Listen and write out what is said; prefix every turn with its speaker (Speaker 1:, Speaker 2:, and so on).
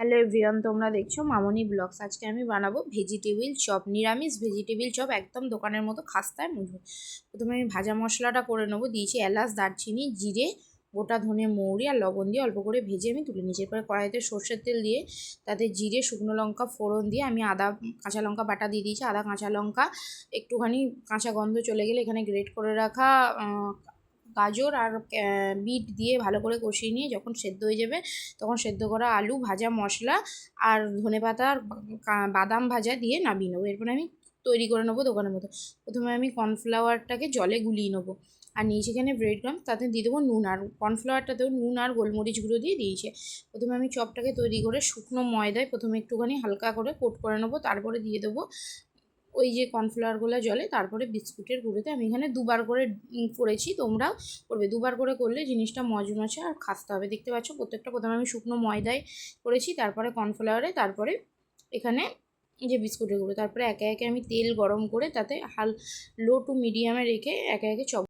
Speaker 1: Hello everyone, তোমরা দেখছো মামনি blogs. আজকে আমি বানাবো ভেজিটেবিল চপ, নিরামিষ ভেজিটেবিল চপ, একদম দোকানের মতো খাস্তায় মজবুত। প্রথমে আমি ভাজা মশলাটা করে নেবো। দিয়েছি এলাচ, দারচিনি, জিরে, গোটা ধনে, মৌরি আর লবণ দিয়ে অল্প করে ভেজে আমি তুলে নিয়েছি। এরপরে কড়াইতে সর্ষের তেল দিয়ে তাতে জিরে, শুকনো লঙ্কা ফোড়ন দিয়ে আমি আদা কাঁচা লঙ্কা বাটা দিয়ে দিয়েছি। আদা কাঁচা লঙ্কা একটুখানি কাঁচা গন্ধ চলে গেলে এখানে গ্রেট করে রাখা গাজর আর বিট দিয়ে ভালো করে কষিয়ে নিয়ে যখন সেদ্ধ হয়ে যাবে তখন সেদ্ধ করা আলু, ভাজা মশলা আর ধনেপাতা আর বাদাম ভাজা দিয়ে নামিয়ে নেবো। এরপরে আমি তৈরি করে নেবো দোকানের মতো। প্রথমে আমি কর্নফ্লাওয়ারটাকে জলে গুলিয়ে নেবো আর নিয়েছি এখানে ব্রেড ক্রাম্ব, তাতে দিয়ে দেবো নুন, আর কর্নফ্লাওয়ারটাতেও নুন আর গোলমরিচ গুঁড়ো দিয়ে দিয়েছে। প্রথমে আমি চপটাকে তৈরি করে শুকনো ময়দায় প্রথমে একটুখানি হালকা করে কোট করে নেবো, তারপরে দিয়ে দেবো ওই যে কর্নফ্লাওয়ারগুলো জলে, তারপরে বিস্কুটের গুঁড়োতে আমি এখানে দুবার করে করেছি, তোমরাও করবে। দুবার করে করলে জিনিসটা মজমচে আর খাস্তে হবে। দেখতে পাচ্ছ প্রত্যেকটা প্রথমে আমি শুকনো ময়দায় করেছি, তারপরে কর্নফ্লাওয়ারে, তারপরে এখানে যে বিস্কুটের গুঁড়ো, তারপরে একে একে আমি তেল গরম করে তাতে লো টু মিডিয়ামে রেখে একে একে চপ